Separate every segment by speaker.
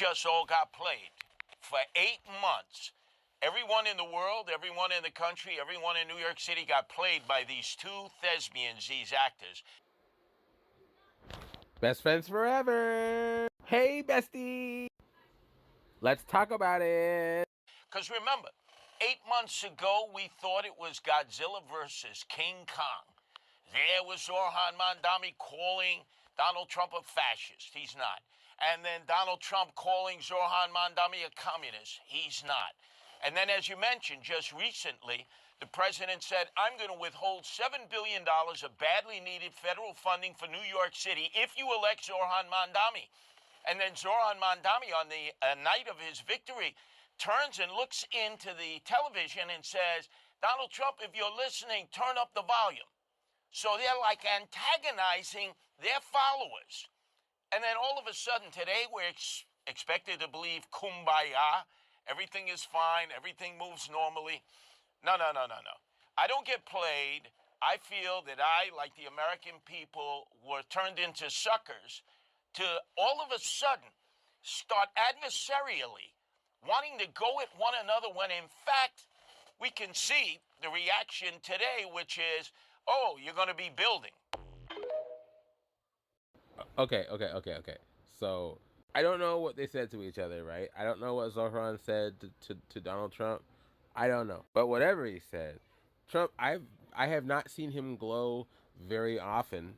Speaker 1: Just all got played for 8 months. Everyone in the world, everyone in the country, everyone in New York City got played by these two thespians, these actors.
Speaker 2: Best friends forever. Hey, bestie. Let's talk about it.
Speaker 1: Because remember, 8 months ago, we thought it was Godzilla versus King Kong. There was ZOHRAN MAMDANI calling Donald Trump a fascist. He's not. And then Donald Trump calling ZOHRAN MAMDANI a communist. He's not. And then, as you mentioned, just recently, the president said, I'm going to withhold $7 billion of badly needed federal funding for New York City if you elect ZOHRAN MAMDANI. And then ZOHRAN MAMDANI, on the night of his victory, turns and looks into the television and says, Donald Trump, if you're listening, turn up the volume. So they're like antagonizing their followers. And then all of a sudden today we're expected to believe kumbaya. Everything is fine. Everything moves normally. No. I don't get played. I feel that I, like the American people, were turned into suckers to all of a sudden start adversarially wanting to go at one another when in fact we can see the reaction today, which is, oh, you're going to be building.
Speaker 2: Okay. So, I don't know what they said to each other, right? I don't know what ZOHRAN said to Donald Trump. I don't know. But whatever he said, Trump, I have not seen him glow very often.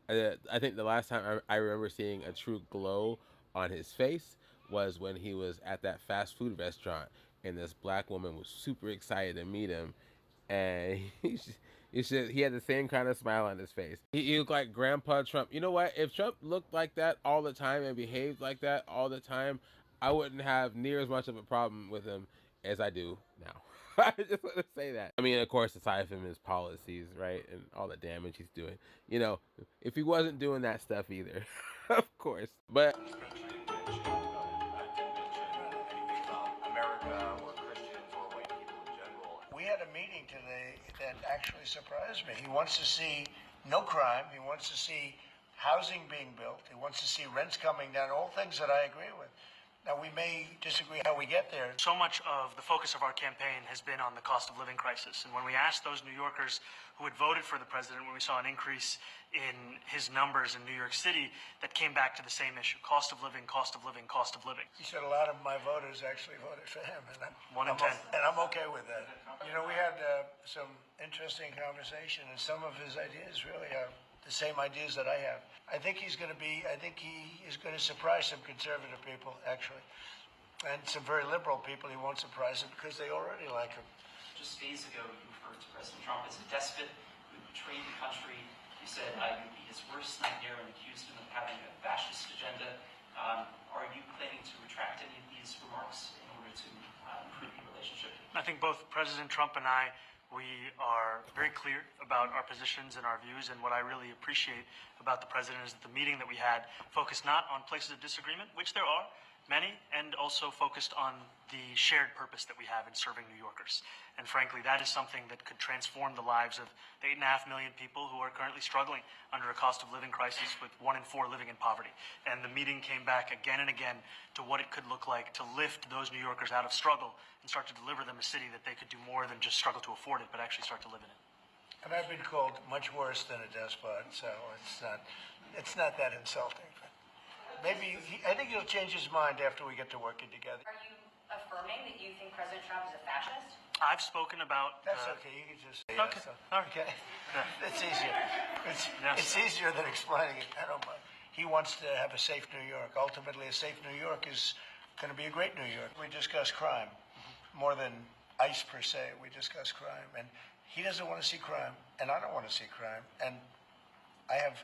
Speaker 2: I think the last time I remember seeing a true glow on his face was when he was at that fast food restaurant and this black woman was super excited to meet him, and he had the same kind of smile on his face. He looked like Grandpa Trump. You know what? If Trump looked like that all the time and behaved like that all the time, I wouldn't have near as much of a problem with him as I do now. I just want to say that. I mean, of course, aside from his policies, right, and all the damage he's doing, you know, if he wasn't doing that stuff either, of course. But
Speaker 3: we had a meeting today that actually surprised me. He wants to see no crime. He wants to see housing being built. He wants to see rents coming down, all things that I agree with. Now, we may disagree how we get there.
Speaker 4: So much of the focus of our campaign has been on the cost of living crisis. And when we asked those New Yorkers who had voted for the president, when we saw an increase in his numbers in New York City, that came back to the same issue: cost of living, cost of living, cost of living.
Speaker 3: He said a lot of my voters actually voted for him, and
Speaker 4: One in 10.
Speaker 3: And I'm okay with that. You know, we had some interesting conversation, and some of his ideas really are the same ideas that I have. I think he is going to surprise some conservative people, actually. And some very liberal people he won't surprise them because they already like him.
Speaker 5: Just days ago, you referred to President Trump as a despot who betrayed the country. You said you'd be his worst nightmare and accused him of having a fascist agenda. Are you planning to retract any of these remarks in order to improve your relationship?
Speaker 4: I think both President Trump and I, we are very clear about our positions and our views, and what I really appreciate about the president is that the meeting that we had focused not on places of disagreement, which there are many, and also focused on the shared purpose that we have in serving New Yorkers. And frankly, that is something that could transform the lives of the 8.5 million people who are currently struggling under a cost of living crisis, with 1 in 4 living in poverty. And the meeting came back again and again to what it could look like to lift those New Yorkers out of struggle and start to deliver them a city that they could do more than just struggle to afford it, but actually start to live in it.
Speaker 3: And I've been called much worse than a despot, so it's not that insulting. Maybe I think he'll change his mind after we get to working together.
Speaker 6: Are you affirming that you think President Trump is a fascist?
Speaker 4: I've spoken about...
Speaker 3: That's okay. You can just say
Speaker 4: okay.
Speaker 3: So.
Speaker 4: All right.
Speaker 3: Okay.
Speaker 4: Yeah.
Speaker 3: It's easier. It's easier than explaining it. I don't mind. He wants to have a safe New York. Ultimately, a safe New York is going to be a great New York. We discuss crime more than ICE per se. We discuss crime. And he doesn't want to see crime, and I don't want to see crime. And I have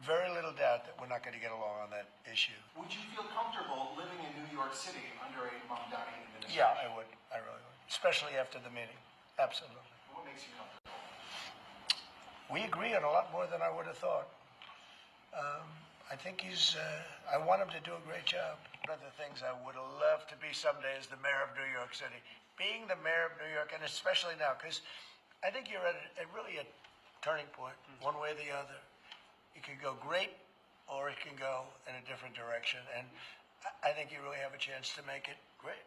Speaker 3: very little doubt that we're not going to get along on that issue.
Speaker 7: Would you feel comfortable living in New York City under a MAMDANI administration?
Speaker 3: Yeah, I would. I really would. Especially after the meeting. Absolutely.
Speaker 7: What makes you comfortable?
Speaker 3: We agree on a lot more than I would have thought. I think I want him to do a great job. One of the things I would love to be someday is the mayor of New York City. Being the mayor of New York, and especially now, because I think you're at really a turning point, one way or the other. It can go great, or it can go in a different direction. And I think you really have a chance to make it great.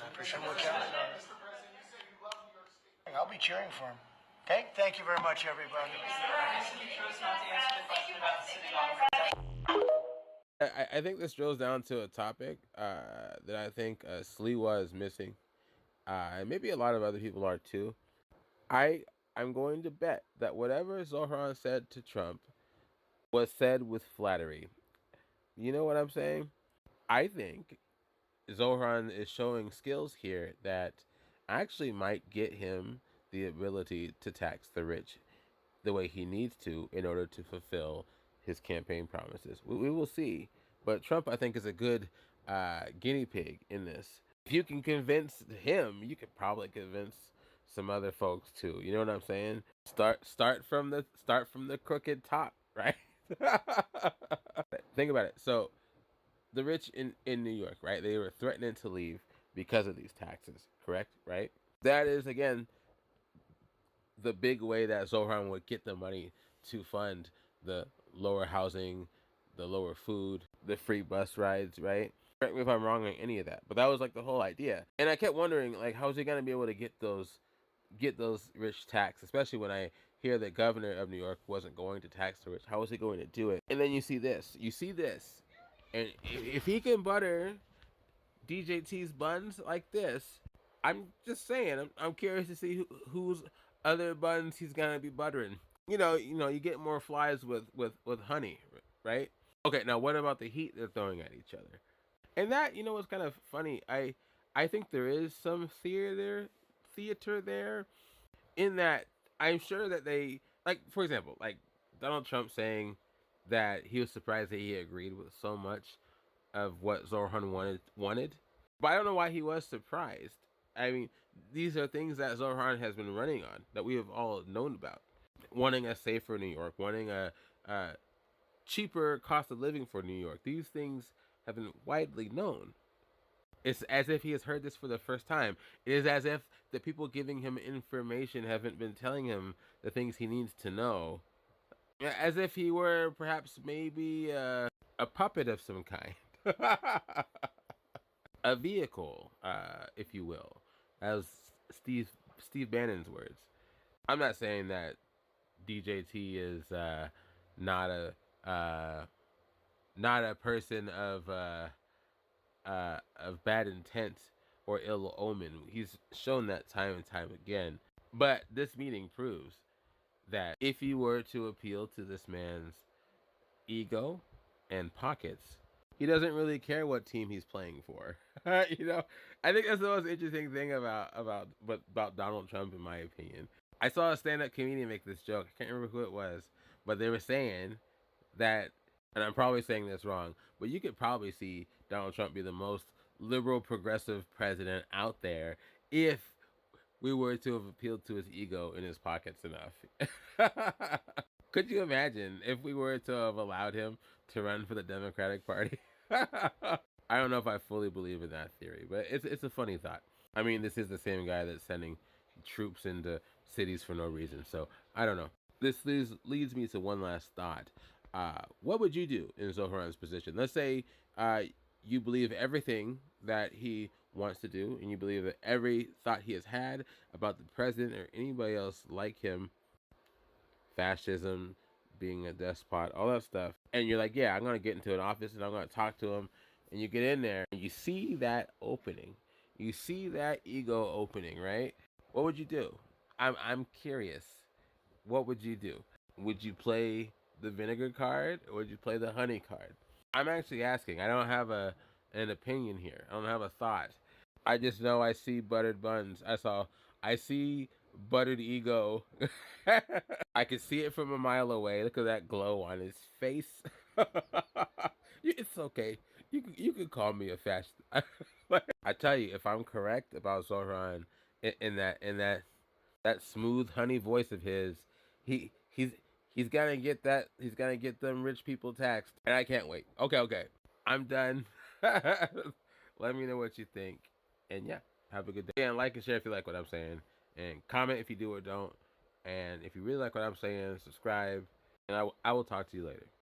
Speaker 3: I appreciate what
Speaker 7: Mr. President, you say you love New York State.
Speaker 3: I'll be cheering for him. Okay? Thank you very much, everybody.
Speaker 5: You chose not to answer the question about the city hall.
Speaker 2: I think this drills down to a topic that I think Sliwa is missing, and maybe a lot of other people are too. I'm going to bet that whatever Zohran said to Trump was said with flattery. You know what I'm saying? I think Zohran is showing skills here that actually might get him the ability to tax the rich the way he needs to in order to fulfill his campaign promises. We will see. But Trump, I think, is a good guinea pig in this. If you can convince him, you could probably convince some other folks too. You know what I'm saying? Start from the crooked top, right? Think about it. So the rich in New York, right? They were threatening to leave because of these taxes, correct? Right? That is, again, the big way that Zohran would get the money to fund the lower housing, the lower food, the free bus rides, right? Correct me if I'm wrong on any of that, but that was like the whole idea. And I kept wondering, like, how's he gonna be able to get those rich taxed, especially when I hear the governor of New York wasn't going to tax the rich. How was he going to do it? And then you see this, and if he can butter DJT'S buns like this, I'm just saying, I'm curious to see whose other buns he's gonna be buttering. You know, you get more flies with honey, right? Okay, now what about the heat they're throwing at each other? And that, what's kind of funny. I think there is some theater there, in that I'm sure that they, like, for example, like Donald Trump saying that he was surprised that he agreed with so much of what Zohran wanted. But I don't know why he was surprised. I mean, these are things that Zohran has been running on, that we have all known about. Wanting a safer New York, wanting a cheaper cost of living for New York. These things have been widely known. It's as if he has heard this for the first time. It is as if the people giving him information haven't been telling him the things he needs to know. As if he were perhaps maybe a puppet of some kind. A vehicle, if you will, as Steve Bannon's words. I'm not saying that DJT is not a person of bad intent or ill omen. He's shown that time and time again. But this meeting proves that if you were to appeal to this man's ego and pockets, he doesn't really care what team he's playing for. I think that's the most interesting thing about Donald Trump, in my opinion. I saw a stand-up comedian make this joke. I can't remember who it was, but they were saying that, and I'm probably saying this wrong, but you could probably see Donald Trump be the most liberal, progressive president out there if we were to have appealed to his ego and his pockets enough. Could you imagine if we were to have allowed him to run for the Democratic Party? I don't know if I fully believe in that theory, but it's a funny thought. I mean, this is the same guy that's sending troops into cities for no reason, so I don't know. This leads me to one last thought. What would you do in Zohran's position? Let's say you believe everything that he wants to do, and you believe that every thought he has had about the president or anybody else like him, fascism, being a despot, all that stuff, and you're like, yeah, I'm gonna get into an office and I'm gonna talk to him, and you get in there and you see that opening, you see that ego opening, right? What would you do? I'm curious. What would you do? Would you play the vinegar card or would you play the honey card? I'm actually asking. I don't have an opinion here. I don't have a thought. I just know I see buttered buns. I see buttered ego. I can see it from a mile away. Look at that glow on his face. It's okay. You can call me a fascist. I tell you, if I'm correct about Zohran in that smooth honey voice of his, he's gonna get that. He's gonna get them rich people taxed, and I can't wait. Okay, I'm done. Let me know what you think, and yeah, have a good day. And like and share if you like what I'm saying, and comment if you do or don't. And if you really like what I'm saying, subscribe, and I will talk to you later.